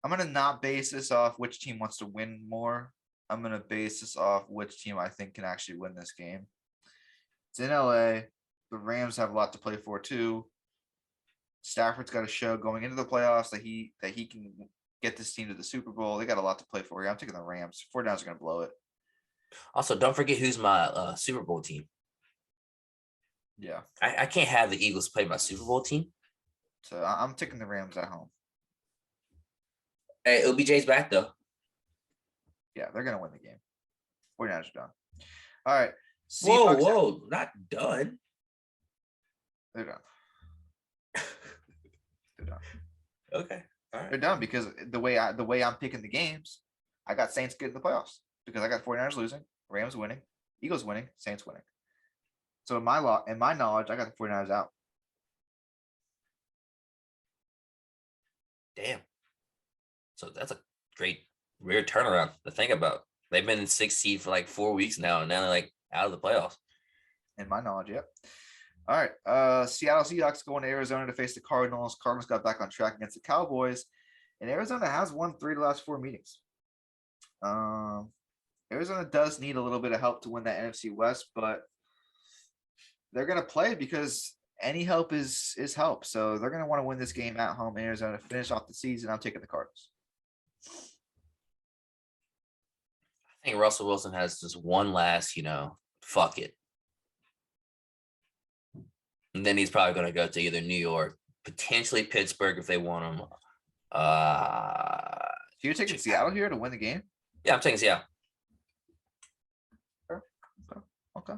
Speaker 1: going to not base this off which team wants to win more. I'm going to base this off which team I think can actually win this game. It's in LA. The Rams have a lot to play for too. Stafford's got to show going into the playoffs that he can get this team to the Super Bowl. They got a lot to play for here. I'm taking the Rams. 49ers are going to blow it.
Speaker 2: Also, don't forget who's my Super Bowl team.
Speaker 1: Yeah.
Speaker 2: I can't have the Eagles play my Super Bowl team.
Speaker 1: So I'm taking the Rams at home.
Speaker 2: Hey, OBJ's back, though.
Speaker 1: Yeah, they're going to win the game. 49ers are done. All right.
Speaker 2: Whoa, not done.
Speaker 1: They're done. They're done.
Speaker 2: Okay. All right.
Speaker 1: They're done because the way I'm picking the games, I got Saints getting the playoffs because I got 49ers losing, Rams winning, Eagles winning, Saints winning. So in my knowledge, I got the 49ers out.
Speaker 2: Damn. So that's a great weird turnaround to think about. They've been in 6th seed for like 4 weeks now, and now they're like out of the playoffs.
Speaker 1: In my knowledge, yep. All right. Seattle Seahawks going to Arizona to face the Cardinals. Cardinals got back on track against the Cowboys, and Arizona has won 3 of the last 4 meetings. Arizona does need a little bit of help to win that NFC West, but they're going to play because any help is help. So they're going to want to win this game at home in Arizona to finish off the season. I'm taking the Cardinals.
Speaker 2: I think Russell Wilson has just one last, fuck it. And then he's probably going to go to either New York, potentially Pittsburgh if they want him.
Speaker 1: So you're taking Seattle here to win the game?
Speaker 2: Yeah, I'm taking Seattle.
Speaker 1: Okay.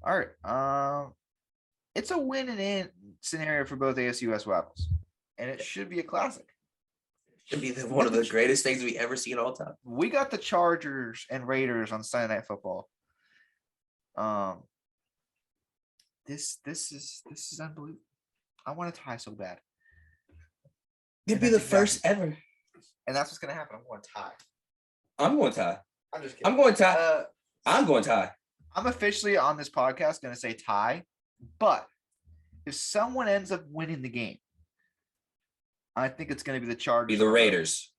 Speaker 1: All right. It's a win and in scenario for both ASU West rivals, and it should be a classic.
Speaker 2: Should be one of the greatest things we ever seen all time.
Speaker 1: We got the Chargers and Raiders on Sunday Night Football. This is unbelievable. I want to tie so bad.
Speaker 2: It'd be the first ever.
Speaker 1: And that's what's gonna happen. I'm going to tie.
Speaker 2: I'm going tie.
Speaker 1: I'm just kidding.
Speaker 2: I'm going tie. I'm going tie.
Speaker 1: I'm officially on this podcast going to say tie, but if someone ends up winning the game, I think it's going to be the Chargers.
Speaker 2: Be the Raiders.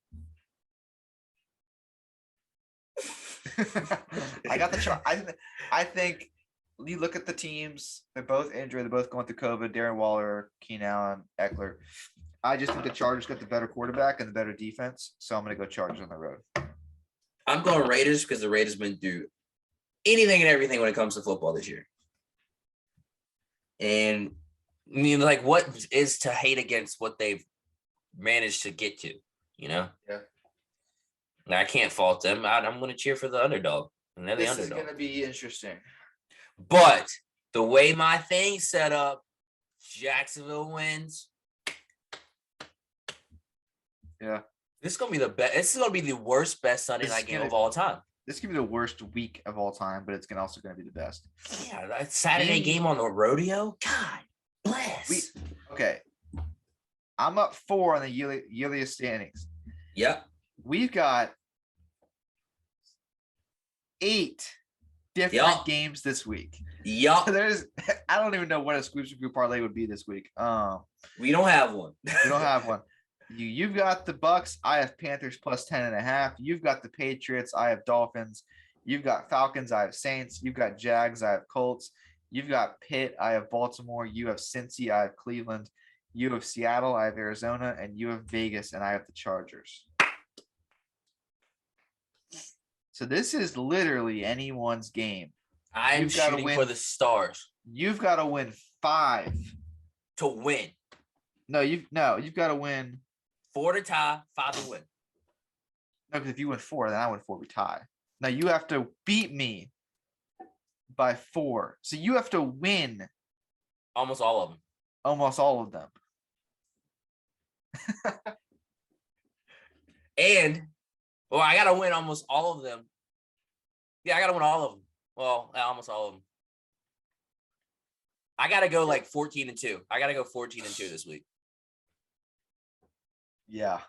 Speaker 1: I got the I think you look at the teams, they're both injured, they're both going through COVID. Darren Waller, Keenan Allen, Eckler. I just think the Chargers got the better quarterback and the better defense, so I'm going to go Chargers on the road.
Speaker 2: I'm going Raiders because the Raiders been through anything and everything when it comes to football this year. And what is to hate against what they've managed to get to,
Speaker 1: Yeah.
Speaker 2: I can't fault them. I'm going to cheer for the underdog. And they're the
Speaker 1: This
Speaker 2: underdog.
Speaker 1: is going to be interesting.
Speaker 2: But the way my thing's set up, Jacksonville wins.
Speaker 1: Yeah.
Speaker 2: This is going to be the best. This is going to be the worst best Sunday night game of all time.
Speaker 1: This could be the worst week of all time, but it's also going to be the best.
Speaker 2: Yeah, that Saturday game on the rodeo. God bless.
Speaker 1: Okay. I'm up 4 on the yearly standings.
Speaker 2: Yep.
Speaker 1: We've got 8 different games this week.
Speaker 2: Yup.
Speaker 1: I don't even know what a Squeebs Review parlay would be this week.
Speaker 2: We don't have one.
Speaker 1: We don't have one. You've got the Bucks. I have Panthers plus 10.5. You've got the Patriots. I have Dolphins. You've got Falcons. I have Saints. You've got Jags. I have Colts. You've got Pitt. I have Baltimore. You have Cincy. I have Cleveland. You have Seattle. I have Arizona. And you have Vegas. And I have the Chargers. So this is literally anyone's game.
Speaker 2: I'm shooting for the stars.
Speaker 1: You've got to win 5
Speaker 2: to win.
Speaker 1: No, you've got to win
Speaker 2: 4 to tie, 5 to win.
Speaker 1: No, because if you win 4, then I win 4, we tie. Now you have to beat me by 4. So you have to win
Speaker 2: almost all of them.
Speaker 1: Almost all of them.
Speaker 2: I got to win almost all of them. Yeah, I got to win all of them. Well, almost all of them. I got to go 14-2. I got to go 14-2 this week.
Speaker 1: Yeah.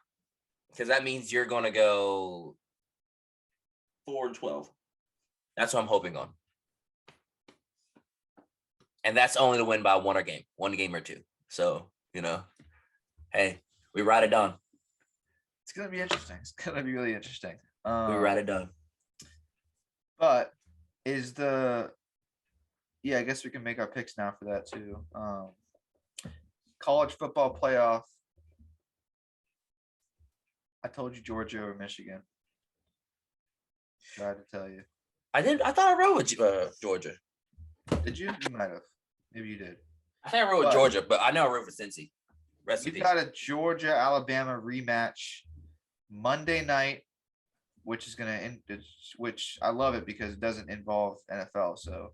Speaker 2: Because that means you're going to go 4-12. That's what I'm hoping on. And that's only to win by one game or 2. So, hey, we ride it down.
Speaker 1: It's going to be interesting. It's going to be really interesting.
Speaker 2: We ride it down.
Speaker 1: But I guess we can make our picks now for that too. College football playoff. I told you Georgia or Michigan. Tried to tell you.
Speaker 2: I thought I rode with Georgia.
Speaker 1: Did you? You might have. Maybe you did.
Speaker 2: I think I rode with Georgia, but I know I rode for Cincy.
Speaker 1: We've got a Georgia-Alabama rematch Monday night, which I love it because it doesn't involve NFL. So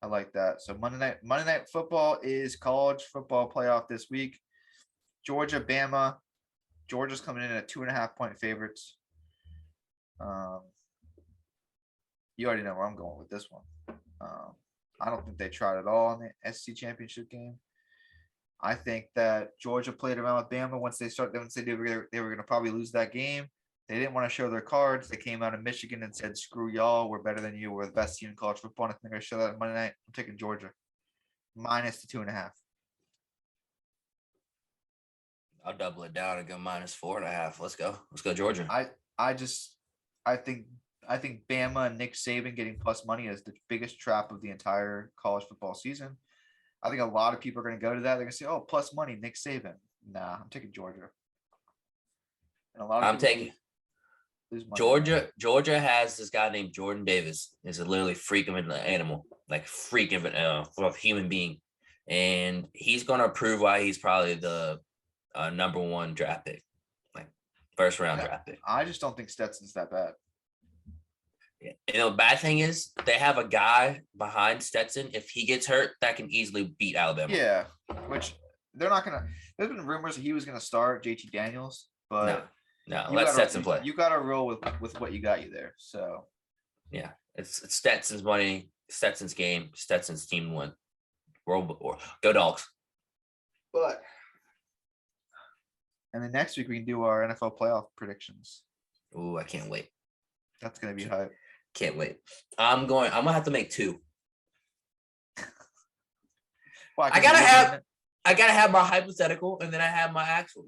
Speaker 1: I like that. So Monday night football is college football playoff this week. Georgia, Bama. Georgia's coming in at 2.5-point favorites. You already know where I'm going with this one. I don't think they tried at all in the SEC championship game. I think that Georgia played around with Bama once they were going to probably lose that game. They didn't want to show their cards. They came out of Michigan and said, "Screw y'all, we're better than you. We're the best team in college football." And I think they're going to show that on Monday night. I'm taking Georgia minus the 2.5.
Speaker 2: I'll double it down and go minus 4.5. Let's go Georgia.
Speaker 1: I think Bama and Nick Saban getting plus money is the biggest trap of the entire college football season. I think a lot of people are going to go to that. They're going to say, "Oh, plus money, Nick Saban." Nah, I'm taking Georgia. And lose money.
Speaker 2: Georgia has this guy named Jordan Davis. He's a literally freak of an animal, like freak of a human being, and he's gonna prove why he's probably the number one draft pick, like first round draft pick.
Speaker 1: I just don't think Stetson's that bad.
Speaker 2: Yeah. And the bad thing is they have a guy behind Stetson. If he gets hurt, that can easily beat Alabama.
Speaker 1: Yeah, which they're not gonna. There's been rumors that he was gonna start JT Daniels, but
Speaker 2: no, let Stetson play.
Speaker 1: You got to roll with what you got you there. So
Speaker 2: yeah, it's Stetson's money, Stetson's game, Stetson's team win. Go Dogs.
Speaker 1: But and then next week we can do our NFL playoff predictions.
Speaker 2: Ooh, I can't wait.
Speaker 1: That's gonna be hype.
Speaker 2: Can't wait. I'm gonna have to make two.
Speaker 1: Why,
Speaker 2: I gotta have my hypothetical and then I have my actual,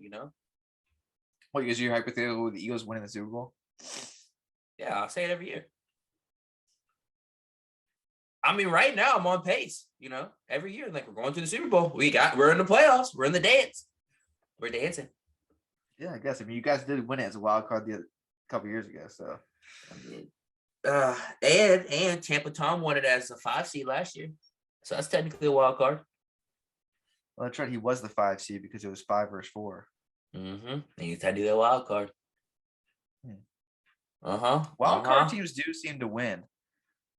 Speaker 1: What, because you're hypothetical with the Eagles winning the Super Bowl?
Speaker 2: Yeah, I'll say it every year. I mean, right now I'm on pace, every year. Like, we're going to the Super Bowl. We're in the playoffs. We're in the dance. We're dancing.
Speaker 1: Yeah, I guess. I mean, you guys did win it as a wild card a couple years ago, so.
Speaker 2: And Tampa Tom won it as a 5 seed last year. So that's technically a wild card.
Speaker 1: Well, that's right. He was the 5 seed because it was 5 versus 4.
Speaker 2: Mm-hmm. And he's had to do that wild card.
Speaker 1: Wild card teams do seem to win.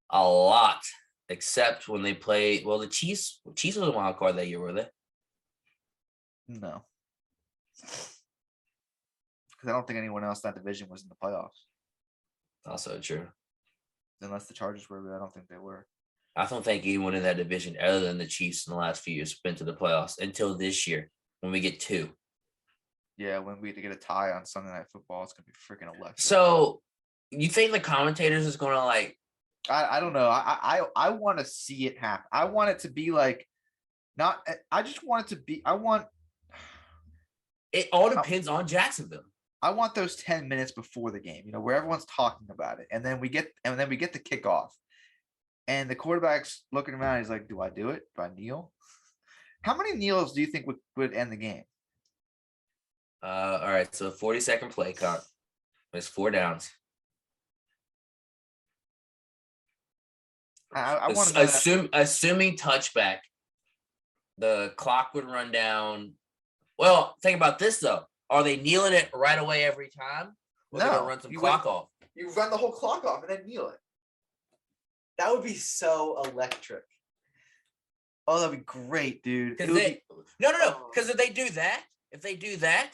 Speaker 2: A lot. Except when they play, the Chiefs was a wild card that year, were they?
Speaker 1: No. Because I don't think anyone else in that division was in the playoffs.
Speaker 2: Also true.
Speaker 1: Unless the Chargers were, but I don't think they were.
Speaker 2: I don't think anyone in that division other than the Chiefs in the last few years has been to the playoffs until this year when we get 2.
Speaker 1: Yeah, when we get a tie on Sunday Night Football, it's going to be freaking electric.
Speaker 2: So you think the commentators is going to like,
Speaker 1: I don't know. I want to see it happen. I want it to be like, I just want it to be,
Speaker 2: it all depends on Jacksonville.
Speaker 1: I want those 10 minutes before the game, where everyone's talking about it. And then we get the kickoff and the quarterback's looking around. He's like, do I do it? Do I kneel? How many kneels do you think would end the game?
Speaker 2: All right. So 40-second play count. There's 4 downs.
Speaker 1: I want
Speaker 2: to assuming touchback, the clock would run down. Well, think about this though. Are they kneeling it right away every time? Or
Speaker 1: no,
Speaker 2: they're gonna run some clock off.
Speaker 1: You run the whole clock off and then kneel it. That would be so electric. Oh, that'd be great, dude.
Speaker 2: No. Because if they do that,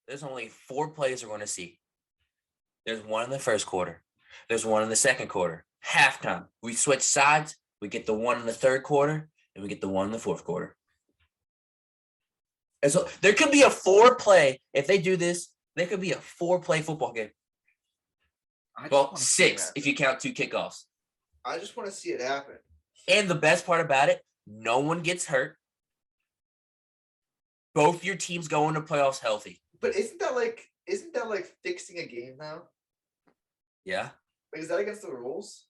Speaker 2: there's only 4 plays we're going to see. There's 1 in the first quarter. There's 1 in the second quarter. Halftime. We switch sides. We get the 1 in the third quarter, and we get the 1 in the fourth quarter. And so there could be a 4-play. If they do this, there could be a 4-play football game. Well, 6 if you count 2 kickoffs.
Speaker 1: I just want to see it happen.
Speaker 2: And the best part about it, no one gets hurt. Both your teams go into playoffs healthy.
Speaker 1: But isn't that like fixing a game now?
Speaker 2: Yeah.
Speaker 1: Like, is that against the rules?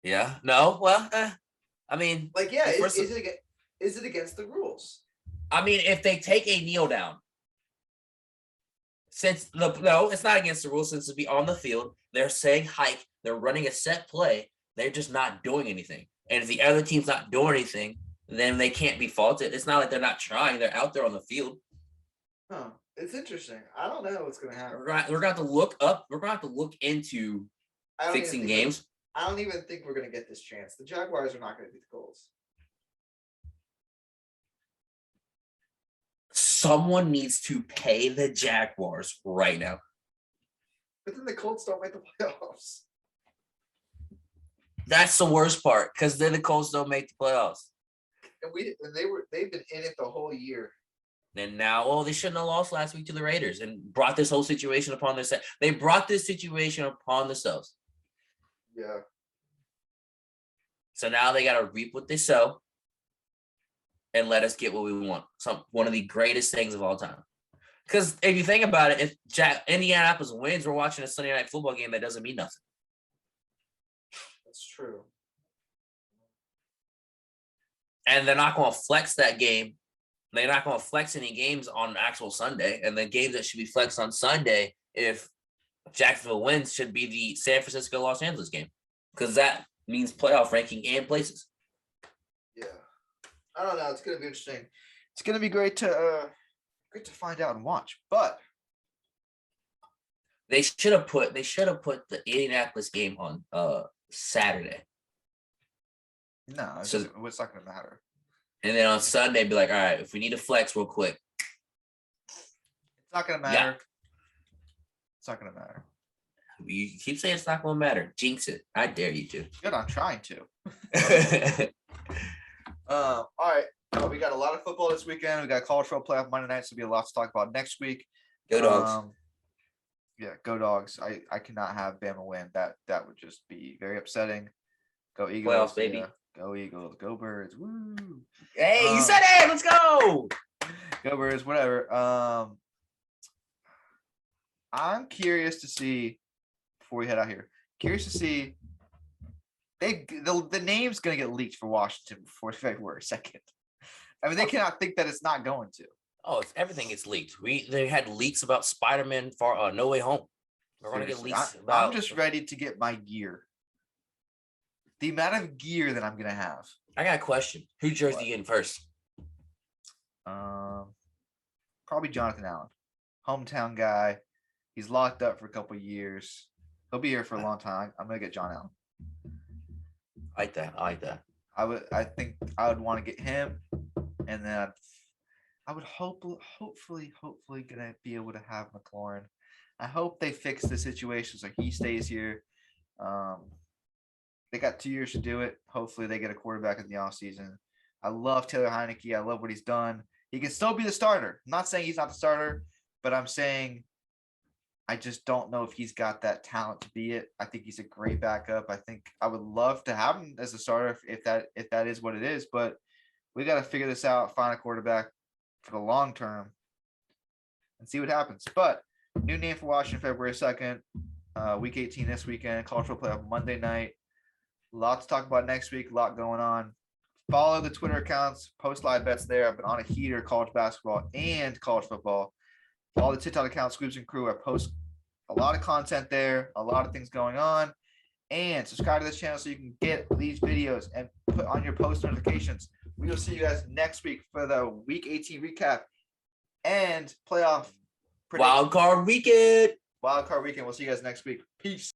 Speaker 2: Yeah. No. Well, I mean,
Speaker 1: like, yeah. Is it against the rules?
Speaker 2: I mean, if they take a kneel down, no, it's not against the rules since it'd be on the field. They're saying hike. They're running a set play. They're just not doing anything. And if the other team's not doing anything, then they can't be faulted. It's not like they're not trying. They're out there on the field.
Speaker 1: Huh. It's interesting. I don't know what's going to happen.
Speaker 2: We're going to have to look up. We're going to have to look into fixing games.
Speaker 1: I don't even think we're going to get this chance. The Jaguars are not going to beat the Colts.
Speaker 2: Someone needs to pay the Jaguars right now.
Speaker 1: But then the Colts don't make the playoffs.
Speaker 2: That's the worst part, because then the Colts don't make the playoffs.
Speaker 1: And they've been in it the whole year.
Speaker 2: And now, they shouldn't have lost last week to the Raiders and brought this whole situation upon themselves. They brought this situation upon themselves.
Speaker 1: Yeah.
Speaker 2: So now they got to reap what they sow and let us get what we want. One of the greatest things of all time. Because if you think about it, if Indianapolis wins, we're watching a Sunday night football game that doesn't mean nothing.
Speaker 1: That's true.
Speaker 2: And they're not going to flex that game. They're not going to flex any games on actual Sunday. And the games that should be flexed on Sunday, if Jacksonville wins should be the San Francisco-Los Angeles game because that means playoff ranking and places.
Speaker 1: Yeah, I don't know. It's gonna be interesting. It's gonna be great to find out and watch. But
Speaker 2: they should have put the Indianapolis game on Saturday.
Speaker 1: No, it's not gonna matter.
Speaker 2: And then on Sunday, be like, all right, if we need to flex real quick,
Speaker 1: it's not gonna matter. Yeah. It's not gonna matter.
Speaker 2: You keep saying it's not gonna matter. Jinx it. I dare you to.
Speaker 1: Good, I'm trying to. All right. We got a lot of football this weekend. We got college football playoff Monday night, so there'll be a lot to talk about next week.
Speaker 2: Go Dogs.
Speaker 1: Yeah, go Dogs. I cannot have Bama win. That would just be very upsetting. Go Eagles,
Speaker 2: playoffs, baby.
Speaker 1: Yeah. Go Eagles. Go Birds. Woo.
Speaker 2: Hey, you said it. Let's go.
Speaker 1: Go Birds. Whatever. I'm curious to see before we head out here. Curious to see. The name's gonna get leaked for Washington before February 2nd. I mean, they cannot think that it's not going to.
Speaker 2: Oh, everything gets leaked. They had leaks about Spider-Man for No Way Home. We're gonna get leaks about.
Speaker 1: I'm just ready to get my gear. The amount of gear that I'm gonna have.
Speaker 2: I got a question. Who jersey getting first?
Speaker 1: Probably Jonathan Allen, hometown guy. He's locked up for a couple of years. He'll be here for a long time. I'm gonna get John Allen.
Speaker 2: I like that.
Speaker 1: I think I would want to get him, and then I would hopefully gonna be able to have McLaurin. I hope they fix the situation so he stays here. They got 2 years to do it. Hopefully they get a quarterback in the offseason. I love Taylor Heineke. I love what he's done. He can still be the starter. I'm not saying he's not the starter, but I'm saying I just don't know if he's got that talent to be it. I think he's a great backup. I think I would love to have him as a starter if that is what it is, but we got to figure this out, find a quarterback for the long term and see what happens. But new name for Washington, February 2nd, week 18 this weekend, college football playoff Monday night. A lot to talk about next week, a lot going on. Follow the Twitter accounts, post live bets there. I've been on a heater, college basketball and college football. Follow the TikTok account, Squeebs and Crew. I post a lot of content there, a lot of things going on. And subscribe to this channel so you can get these videos and put on your post notifications. We will see you guys next week for the week 18 recap and playoff prediction.
Speaker 2: Wild card weekend.
Speaker 1: We'll see you guys next week. Peace.